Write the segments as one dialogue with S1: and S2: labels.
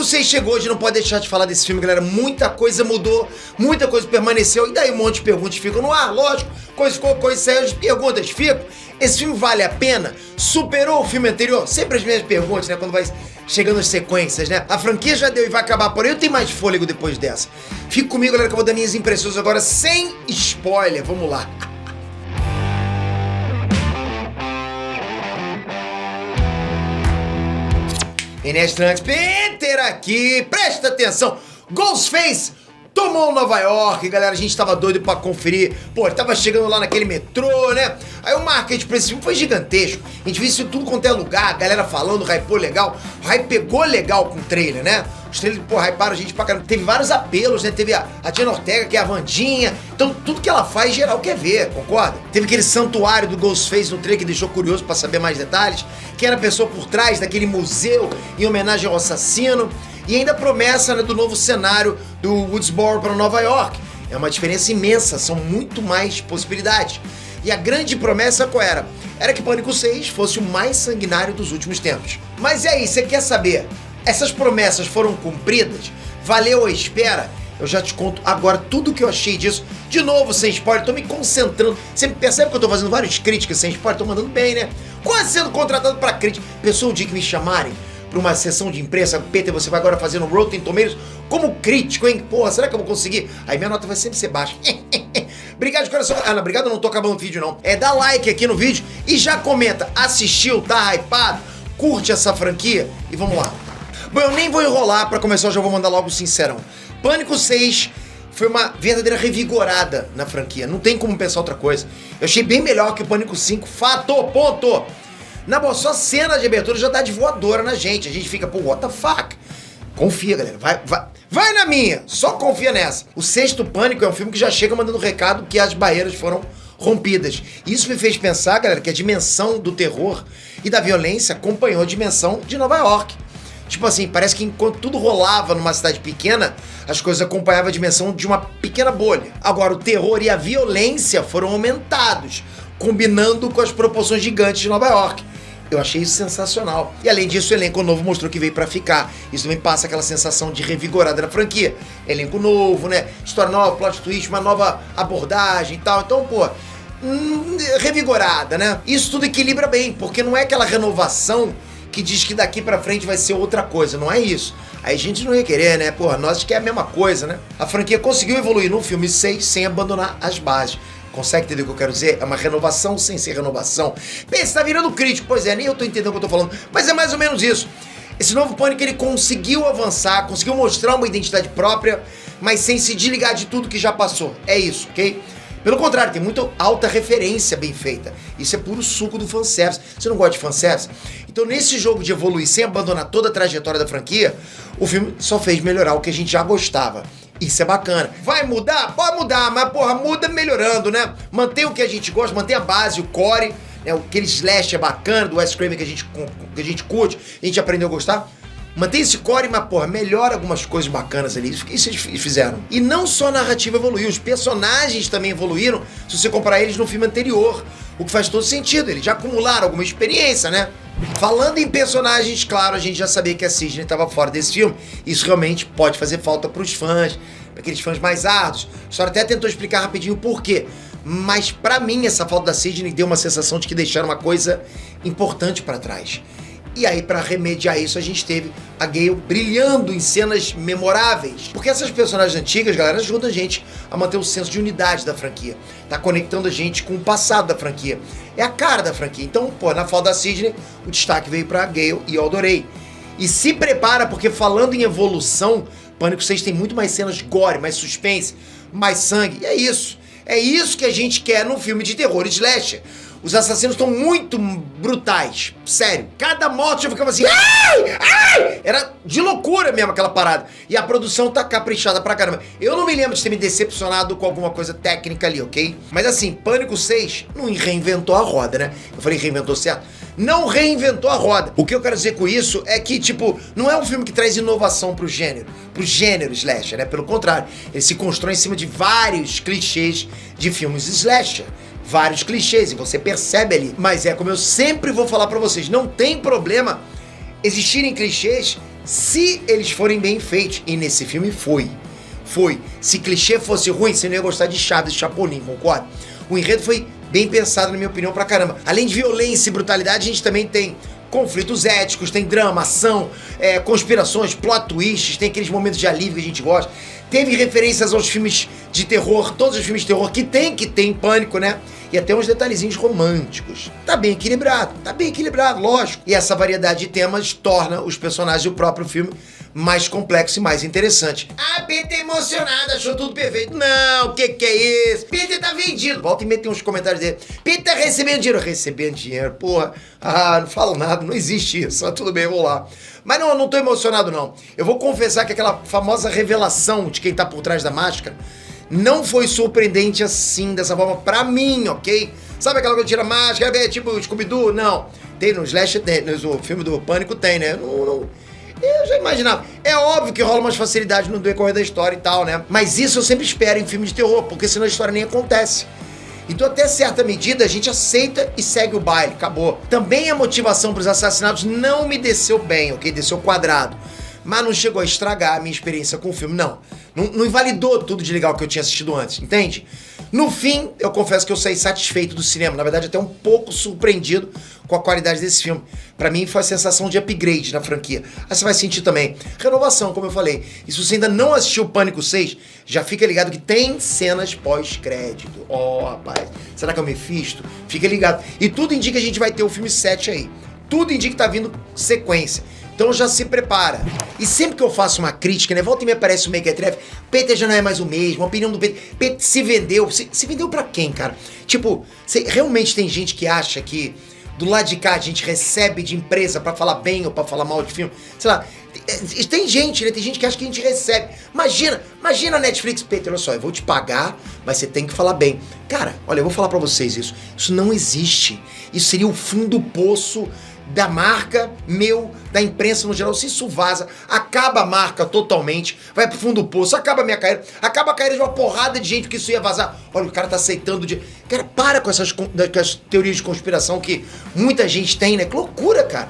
S1: Pânico 6 chegou, hoje não pode deixar de falar desse filme, galera. Muita coisa mudou, muita coisa permaneceu, e daí um monte de perguntas ficam no ar, lógico. Coisa ficou, coisa saiu, as perguntas ficam. Esse filme vale a pena? Superou o filme anterior? Sempre as mesmas perguntas, né? Quando vai chegando as sequências, né? A franquia já deu e vai acabar, porém eu tenho mais fôlego depois dessa. Fica comigo, galera, que eu vou dar minhas impressões agora sem spoiler. Vamos lá. Inês Trunks, Peter aqui, presta atenção, Ghostface tomou Nova York, galera, a gente tava doido pra conferir, pô, ele tava chegando lá naquele metrô, né, aí o marketing pra esse filme foi gigantesco, a gente viu isso tudo quanto é lugar, a galera falando, hypou legal, o hype pegou legal com o trailer, né, os trailers, pô, hyparam a gente pra caramba, teve vários apelos, né, teve a Jenna Ortega, que é a Wandinha, então tudo que ela faz, geral quer ver, concorda? Teve aquele santuário do Ghostface no trailer que deixou curioso pra saber mais detalhes, quem era a pessoa por trás daquele museu em homenagem ao assassino, e ainda a promessa, né, do novo cenário do Woodsboro para Nova York. É uma diferença imensa, são muito mais possibilidades. E a grande promessa qual era? Era que Pânico 6 fosse o mais sanguinário dos últimos tempos. Mas e aí, você quer saber? Essas promessas foram cumpridas? Valeu a espera? Eu já te conto agora tudo o que eu achei disso. De novo, sem spoiler, tô me concentrando. Você percebe que eu tô fazendo várias críticas sem spoiler? Tô mandando bem, né? Quase sendo contratado pra crítica. Pensou o dia que me chamarem para uma sessão de imprensa, Peter, você vai agora fazer no Rotten Tomatoes como crítico, hein? Porra, será que eu vou conseguir? Aí minha nota vai sempre ser baixa. Obrigado de coração. Ah, não, obrigado, eu não tô acabando o vídeo, não. Dá like aqui no vídeo e já comenta. Assistiu, tá hypado? Curte essa franquia? E vamos lá. Bom, eu nem vou enrolar, pra começar eu já vou mandar logo o sincerão. Pânico 6 foi uma verdadeira revigorada na franquia. Não tem como pensar outra coisa. Eu achei bem melhor que o Pânico 5. Fato, ponto. Na boa, só cena de abertura já dá de voadora na gente. A gente fica, pô, what the fuck? Confia, galera. Vai na minha. Só confia nessa. O Sexto Pânico é um filme que já chega mandando recado que as barreiras foram rompidas. Isso me fez pensar, galera, que a dimensão do terror e da violência acompanhou a dimensão de Nova York. Tipo assim, parece que enquanto tudo rolava numa cidade pequena, as coisas acompanhavam a dimensão de uma pequena bolha. Agora, o terror e a violência foram aumentados, combinando com as proporções gigantes de Nova York. Eu achei isso sensacional. E além disso, o elenco novo mostrou que veio pra ficar. Isso também passa aquela sensação de revigorada na franquia. Elenco novo, né? História nova, plot twist, uma nova abordagem e tal. Então, pô, revigorada, né? Isso tudo equilibra bem, porque não é aquela renovação que diz que daqui pra frente vai ser outra coisa. Não é isso. Aí a gente não ia querer, né? Porra, nós quer a mesma coisa, né? A franquia conseguiu evoluir no filme 6 sem abandonar as bases. Consegue entender o que eu quero dizer? É uma renovação sem ser renovação. Bem, você tá virando crítico. Pois é, nem eu tô entendendo o que eu tô falando. Mas é mais ou menos isso. Esse novo Pânico, ele conseguiu avançar, conseguiu mostrar uma identidade própria, mas sem se desligar de tudo que já passou. É isso, ok? Pelo contrário, tem muita alta referência bem feita. Isso é puro suco do fanservice. Você não gosta de fanservice? Então, nesse jogo de evoluir sem abandonar toda a trajetória da franquia, o filme só fez melhorar o que a gente já gostava. Isso é bacana. Vai mudar? Pode mudar, mas porra, muda melhorando, né? Mantém o que a gente gosta, mantém a base, o core, né? Aquele slash é bacana do Wes Craven que a gente curte, a gente aprendeu a gostar. Mantém esse core, mas porra, melhora algumas coisas bacanas ali. Isso eles fizeram. E não só a narrativa evoluiu, os personagens também evoluíram, se você comparar eles no filme anterior. O que faz todo sentido, eles já acumularam alguma experiência, né? Falando em personagens, claro, a gente já sabia que a Sidney estava fora desse filme. Isso realmente pode fazer falta pros fãs, para aqueles fãs mais árduos. A história até tentou explicar rapidinho o porquê. Mas pra mim, essa falta da Sidney deu uma sensação de que deixaram uma coisa importante pra trás. E aí, pra remediar isso, a gente teve a Gale brilhando em cenas memoráveis. Porque essas personagens antigas, galera, ajudam a gente a manter o senso de unidade da franquia. Tá conectando a gente com o passado da franquia. É a cara da franquia. Então, pô, na falta da Sidney, o destaque veio pra Gale e eu adorei. E se prepara, porque falando em evolução, Pânico 6 tem muito mais cenas gore, mais suspense, mais sangue. E é isso. É isso que a gente quer num filme de terror e slasher. Os assassinos estão muito brutais. Sério. Cada morte eu ficava assim... Ai! Ai! Era de loucura mesmo aquela parada. E a produção tá caprichada pra caramba. Eu não me lembro de ter me decepcionado com alguma coisa técnica ali, ok? Mas assim, Pânico 6 não reinventou a roda, né? Eu falei reinventou certo? Não reinventou a roda. O que eu quero dizer com isso é que, tipo, não é um filme que traz inovação pro gênero slasher, né? Pelo contrário, ele se constrói em cima de vários clichês de filmes slasher. Vários clichês, e você percebe ali. Mas é como eu sempre vou falar pra vocês, não tem problema existirem clichês Se eles forem bem feitos, e nesse filme foi. Se clichê fosse ruim, você não ia gostar de Chaves e Chapolin, concorda? O enredo foi bem pensado, na minha opinião, pra caramba. Além de violência e brutalidade, a gente também tem conflitos éticos, tem drama, ação, conspirações, plot twists, tem aqueles momentos de alívio que a gente gosta. Teve referências aos filmes de terror, todos os filmes de terror que tem em Pânico, né? E até uns detalhezinhos românticos. Tá bem equilibrado, lógico. E essa variedade de temas torna os personagens e o próprio filme mais complexo e mais interessante. Ah, Peter emocionado, achou tudo perfeito. Não, que é isso? Peter tá vendido. Volta e mete uns comentários dele. Peter tá recebendo dinheiro, porra. Ah, não falo nada, não existe isso. Tá tudo bem, vou lá. Mas não tô emocionado, não. Eu vou confessar que aquela famosa revelação de quem tá por trás da máscara não foi surpreendente assim, dessa forma, pra mim, ok? Sabe aquela coisa que tira máscara, é tipo Scooby-Doo? Não. Tem no Slash, no filme do Pânico tem, né? Eu já imaginava. É óbvio que rola umas facilidades no decorrer da história e tal, né? Mas isso eu sempre espero em filmes de terror, porque senão a história nem acontece. Então, até certa medida, a gente aceita e segue o baile, acabou. Também a motivação pros assassinatos não me desceu bem, ok? Desceu quadrado. Mas não chegou a estragar a minha experiência com o filme, não. Não invalidou tudo de legal que eu tinha assistido antes, entende? No fim, eu confesso que eu saí satisfeito do cinema. Na verdade, até um pouco surpreendido com a qualidade desse filme. Pra mim, foi a sensação de upgrade na franquia. Aí você vai sentir também renovação, como eu falei. E se você ainda não assistiu Pânico 6, já fica ligado que tem cenas pós-crédito. Rapaz, será que é o Mephisto? Fica ligado. E tudo indica que a gente vai ter o filme 7 aí. Tudo indica que tá vindo sequência. Então já se prepara. E sempre que eu faço uma crítica, né? Volta e me aparece o Mequetrefe, Peter já não é mais o mesmo, a opinião do Peter. Peter se vendeu. Se vendeu pra quem, cara? Tipo, realmente tem gente que acha que do lado de cá a gente recebe de empresa pra falar bem ou pra falar mal de filme? Sei lá. Tem gente, né? Tem gente que acha que a gente recebe. Imagina a Netflix, Peter, olha só, eu vou te pagar, mas você tem que falar bem. Cara, olha, eu vou falar pra vocês isso. Isso não existe. Isso seria o fundo do poço da marca, da imprensa no geral. Se isso vaza, acaba a marca totalmente, vai pro fundo do poço, acaba a minha carreira, acaba a carreira de uma porrada de gente, porque isso ia vazar. Olha, o cara tá aceitando de... Cara, para com essas teorias de conspiração que muita gente tem, né? Que loucura, cara.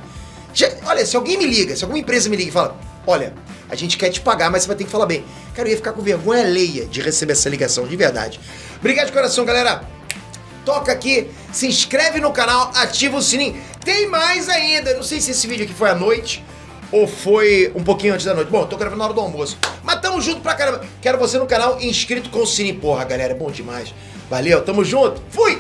S1: Olha, se alguém me liga, se alguma empresa me liga e fala, olha, a gente quer te pagar, mas você vai ter que falar bem. Cara, eu ia ficar com vergonha alheia de receber essa ligação, de verdade. Obrigado de coração, galera. Toca aqui, se inscreve no canal, ativa o sininho. Tem mais ainda, não sei se esse vídeo aqui foi à noite ou foi um pouquinho antes da noite. Bom, tô gravando na hora do almoço. Mas tamo junto pra caramba. Quero você no canal inscrito com o sininho. Porra, galera, é bom demais. Valeu, tamo junto. Fui!